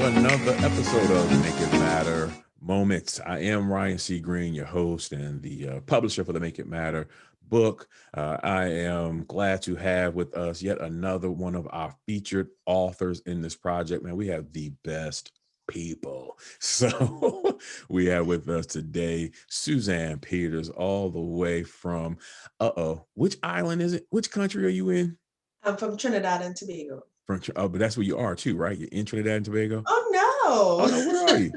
another episode of Make It Matter Moments. I am Ryan C. Greene, your host and the publisher for the Make It Matter book. I am glad to have with us yet another one of our featured authors in this project. Man, we have the best people. So we have with us today Suzanne Peters, all the way from, which island is it? Which country are you in? I'm from Trinidad and Tobago. But that's where you are too, right? You're in Trinidad and Tobago? Oh Oh no, where are you?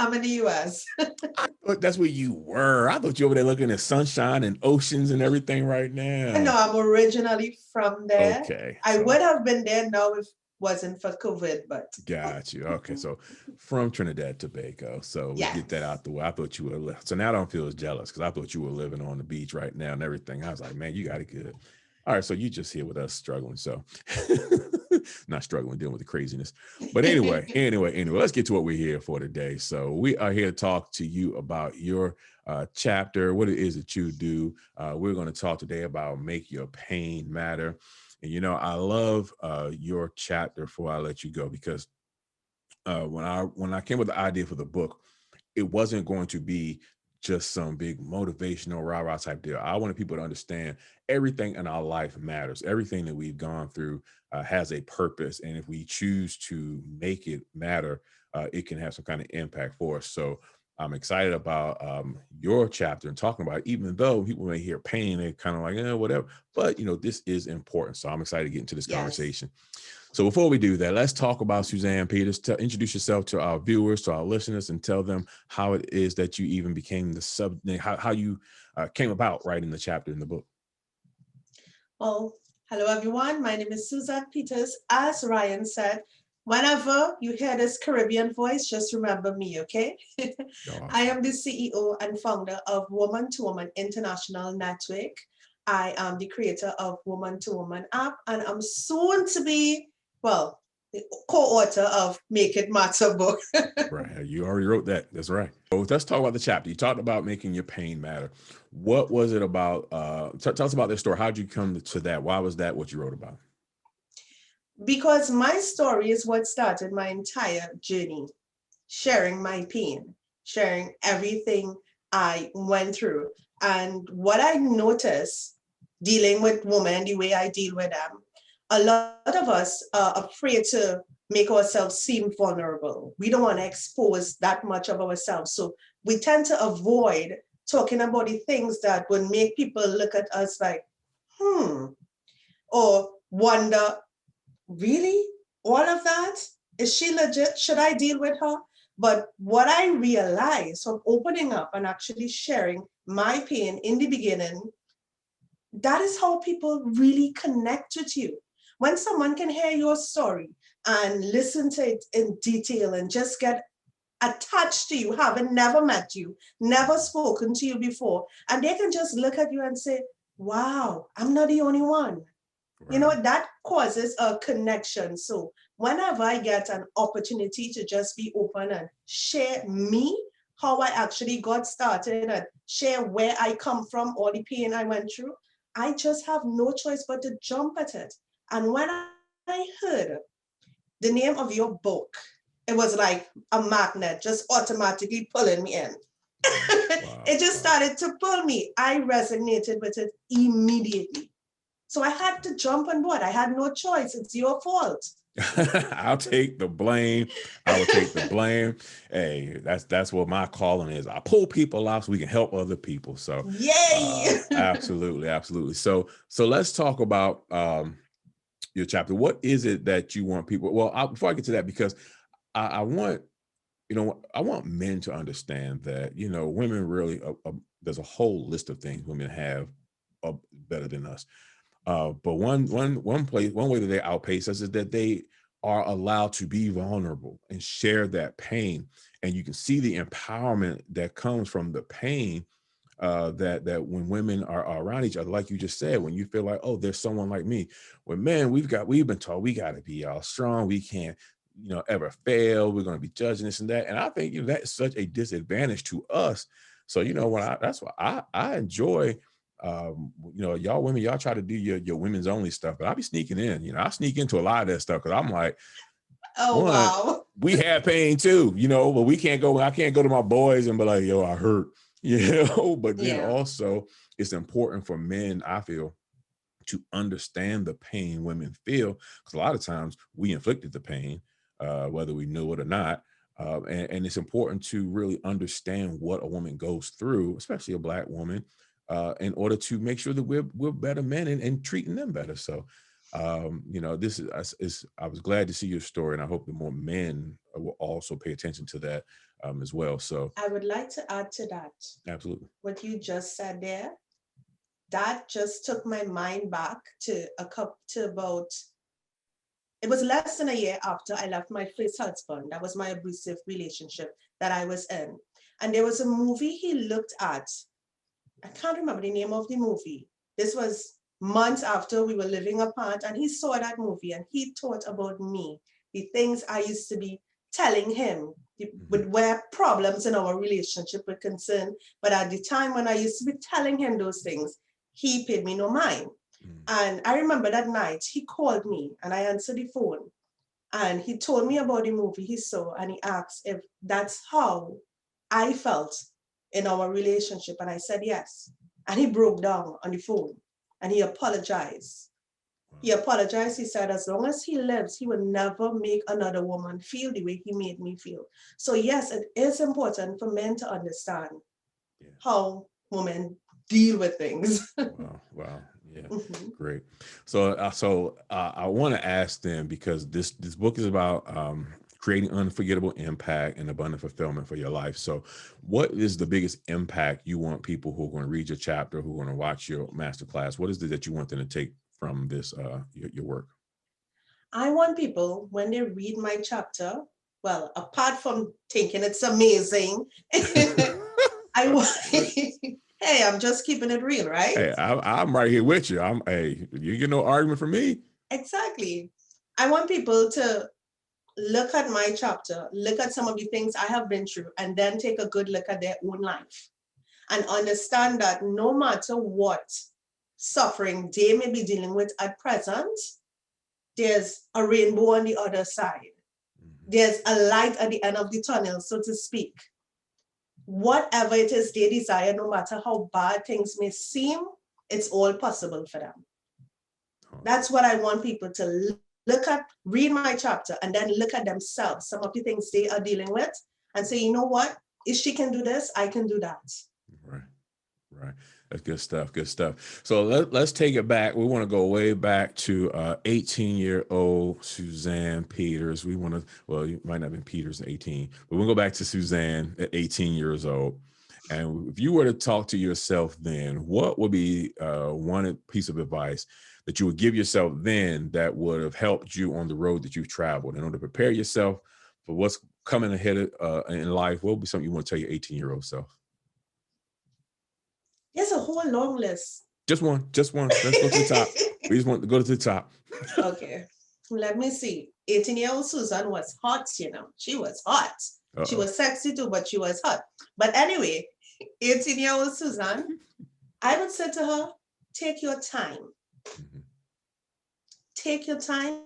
I'm in the US. I thought that's where you were. I thought you were over there looking at sunshine and oceans and everything right No, now. I'm originally from there. Okay, I so would have been there now if it wasn't for COVID, but got you. Okay, so from Trinidad Tobago. So we get that yes. out the way. I thought you were so now I don't feel as jealous because I thought you were living on the beach right now and everything. I was like, man, you got it good. All right, so you just here with us struggling. So not struggling, dealing with the craziness. But anyway, let's get to what we're here for today. So we are here to talk to you about your chapter, what it is that you do. We're going to talk today about Make Your Pain Matter. And I love your chapter before I let you go, because when I came with the idea for the book, it wasn't going to be just some big motivational rah-rah type deal. I wanted people to understand everything in our life matters. Everything that we've gone through has a purpose. And if we choose to make it matter, it can have some kind of impact for us. So I'm excited about your chapter and talking about it, even though people may hear pain, they're kind of like, whatever. But, this is important. So I'm excited to get into this Yes. conversation. So before we do that, let's talk about Suzanne Peters. Introduce yourself to our viewers, to our listeners, and tell them how it is that you even became how you came about writing the chapter in the book. Well, hello everyone. My name is Suzanne Peters. As Ryan said, whenever you hear this Caribbean voice, just remember me, okay? I Awesome. am the CEO and founder of Woman to Woman International Network. I am the creator of Woman to Woman app, and I'm soon to be, well, the co-author of Make It Matter book. Right. You already wrote that. That's right. So let's talk about the chapter. You talked about making your pain matter. What was it about? Tell us about this story. How did you come to that? Why was that what you wrote about? Because my story is what started my entire journey, sharing my pain, sharing everything I went through. And what I noticed dealing with women the way I deal with them, a lot of us are afraid to make ourselves seem vulnerable. We don't want to expose that much of ourselves. So we tend to avoid talking about the things that would make people look at us like, or wonder, really? All of that? Is she legit? Should I deal with her? But what I realized from opening up and actually sharing my pain in the beginning, that is how people really connect with you. When someone can hear your story and listen to it in detail and just get attached to you, having never met you, never spoken to you before, and they can just look at you and say, wow, I'm not the only one. Right. That causes a connection. So whenever I get an opportunity to just be open and share me, how I actually got started, and share where I come from, all the pain I went through, I just have no choice but to jump at it. And when I heard the name of your book, it was like a magnet just automatically pulling me in. Wow. It just Wow. started to pull me. I resonated with it immediately. So I had to jump on board. I had no choice. It's your fault. I'll take the blame. I will take the blame. Hey, that's what my calling is. I pull people out so we can help other people. So Yay! absolutely, absolutely. So let's talk about your chapter. What is it that you want people? Well, before I get to that, because I want I want men to understand that women really there's a whole list of things women have better than us. But one way that they outpace us is that they are allowed to be vulnerable and share that pain, and you can see the empowerment that comes from the pain. That when women are around each other, like you just said, when you feel like, oh, there's someone like me. When men, we've been told we got to be all strong. We can't, ever fail. We're going to be judging this and that. And I think that's such a disadvantage to us. So that's why I enjoy y'all women, y'all try to do your women's only stuff, but I be sneaking in. I sneak into a lot of that stuff because I'm like, Oh, one, wow. we have pain too, but I can't go to my boys and be like, yo, I hurt, but then Yeah. also it's important for men, I feel, to understand the pain women feel, because a lot of times we inflicted the pain, whether we knew it or not. And it's important to really understand what a woman goes through, especially a Black woman, in order to make sure that we're better men and treating them better. So, this is I was glad to see your story, and I hope that more men will also pay attention to that as well. So, I would like to add to that. absolutely. What you just said there, that just took my mind back to about, it was less than a year after I left my first husband. That was my abusive relationship that I was in. And there was a movie he looked at. I can't remember the name of the movie. This was months after we were living apart, and he saw that movie and he thought about me, the things I used to be telling him with where problems in our relationship were concerned. But at the time when I used to be telling him those things, he paid me no mind. And I remember that night he called me and I answered the phone and he told me about the movie he saw and he asked if that's how I felt in our relationship. And I said yes. And he broke down on the phone and he apologized. He apologized. He said, as long as he lives, he will never make another woman feel the way he made me feel. So yes, it is important for men to understand how women deal with things. Wow. Yeah. Mhm. Great. So, I want to ask them, because this book is about creating unforgettable impact and abundant fulfillment for your life. So, what is the biggest impact you want people who are going to read your chapter, who are going to watch your masterclass? What is it that you want them to take from this your work? I want people, when they read my chapter, well, apart from thinking it's amazing, I want, hey, I'm just keeping it real, right? Hey, I'm right here with you. You get no argument from me. Exactly. I want people to look at my chapter, look at some of the things I have been through, and then take a good look at their own life and understand that no matter what suffering they may be dealing with at present, there's a rainbow on the other side. There's a light at the end of the tunnel, so to speak. Whatever it is they desire, no matter how bad things may seem, it's all possible for them. That's what I want people to look at, read my chapter, and then look at themselves, some of the things they are dealing with, and say, you know what? If she can do this, I can do that. Right. That's good stuff. Good stuff. So let's take it back. We want to go way back to 18-year-old Suzanne Peters. You might not have been Peters at 18, but we'll go back to Suzanne at 18 years old. And if you were to talk to yourself then, what would be one piece of advice that you would give yourself then that would have helped you on the road that you've traveled in order to prepare yourself for what's coming ahead in life? What would be something you want to tell your 18-year-old self? There's a whole long list. Just one. Let's go to the top. We just want to go to the top. Okay. Let me see. 18-year-old Suzanne was hot, She was hot. She was sexy too, but she was hot. But anyway, 18-year-old Suzanne, I would say to her, take your time. Take your time.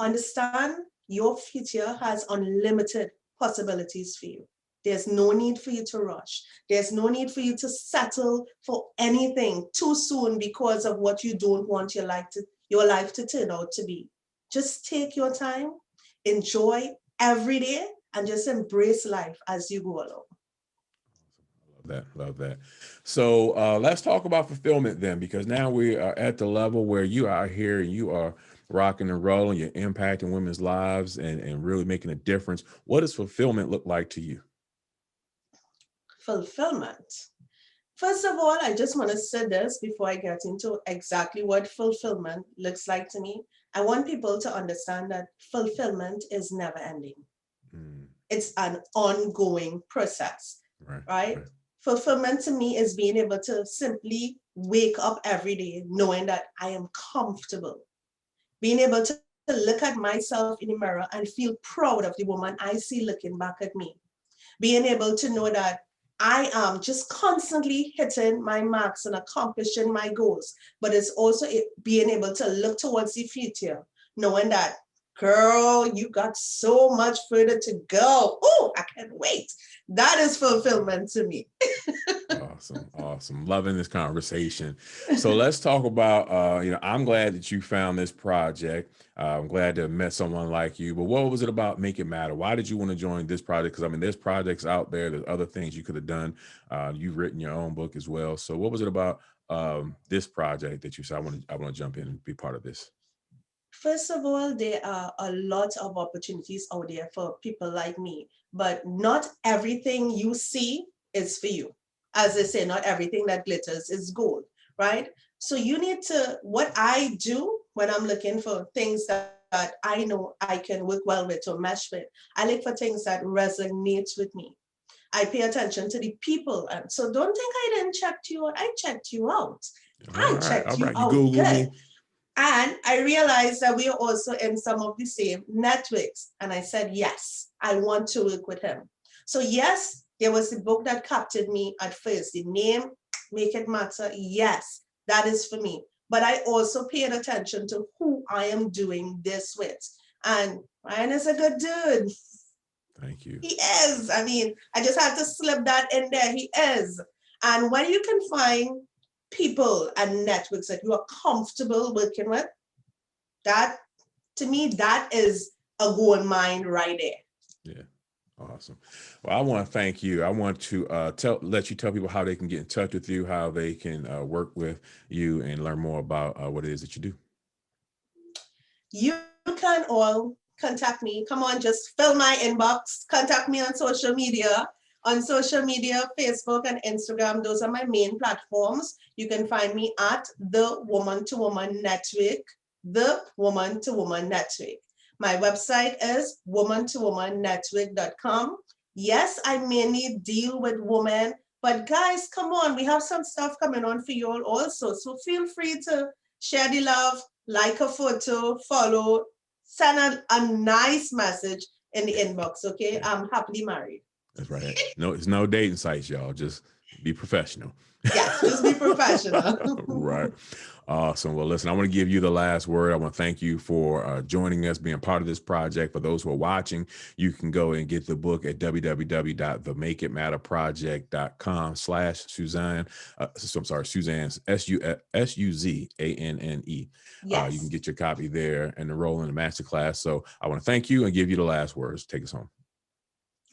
Understand your future has unlimited possibilities for you. There's no need for you to rush. There's no need for you to settle for anything too soon because of what you don't want your life to turn out to be. Just take your time, enjoy every day, and just embrace life as you go along. Love that. So let's talk about fulfillment then, because now we are at the level where you are here and you are rocking and rolling, you're impacting women's lives and really making a difference. What does fulfillment look like to you? Fulfillment. First of all, I just want to say this before I get into exactly what fulfillment looks like to me. I want people to understand that fulfillment is never ending. It's an ongoing process, right? Fulfillment to me is being able to simply wake up every day knowing that I am comfortable, being able to look at myself in the mirror and feel proud of the woman I see looking back at me, being able to know that I am just constantly hitting my marks and accomplishing my goals, but it's also being able to look towards the future, knowing that girl, you got so much further to go. Oh, I can't wait. That is fulfillment to me. Awesome. Loving this conversation. So let's talk about, I'm glad that you found this project. I'm glad to have met someone like you, but what was it about Make It Matter? Why did you want to join this project? Because I mean, there's projects out there, there's other things you could have done. You've written your own book as well. So what was it about this project that you said, I want to jump in and be part of this? First of all, there are a lot of opportunities out there for people like me, but not everything you see is for you. As they say, not everything that glitters is gold, right? So you need to, what I do when I'm looking for things that I know I can work well with or mesh with, I look for things that resonate with me. I pay attention to the people. And so don't think I didn't check you out. I checked you out. I checked All you right. You out Google good. me. And I realized that we are also in some of the same networks. And I said, yes, I want to work with him. So yes, there was a book that captured me at first. The name, Make It Matter. Yes, that is for me. But I also paid attention to who I am doing this with. And Ryan is a good dude. Thank you. He is. I mean, I just have to slip that in there. He is. And when you can find people and networks that you are comfortable working with, that to me, that is a gold mine right there. Yeah. Awesome. Well, I want to thank you. I want to let you tell people how they can get in touch with you, how they can work with you and learn more about what it is that you do. You can all contact me. Come on, just fill my inbox. Contact me on social media. On social media, Facebook and Instagram, those are my main platforms. You can find me at the Woman to Woman Network, the Woman to Woman Network. My website is womantowomannetwork.com. Yes, I mainly deal with women, but guys, come on, we have some stuff coming on for you all also. So feel free to share the love, like a photo, follow, send a nice message in the inbox, okay? I'm happily married. That's right. No, it's no dating sites, y'all. Just be professional. Yes, just be professional. Right. Awesome. Well, listen, I want to give you the last word. I want to thank you for joining us, being part of this project. For those who are watching, you can go and get the book at www.themakeitmatterproject.com/Suzanne. So I'm sorry, Suzanne's Suzanne. Yes. You can get your copy there and enroll in the masterclass. So I want to thank you and give you the last words. Take us home.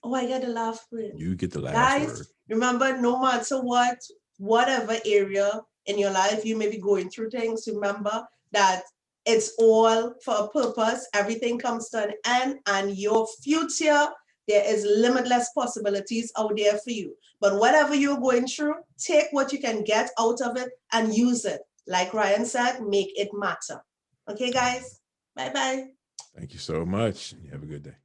Oh, I got the last word. You get the last Guys, word. remember, no matter what, whatever area in your life you may be going through things, remember that it's all for a purpose. Everything comes to an end, and your future, there is limitless possibilities out there for you. But whatever you're going through, take what you can get out of it and use it. Like Ryan said, make it matter. Okay, guys? Bye-bye. Thank you so much. You have a good day.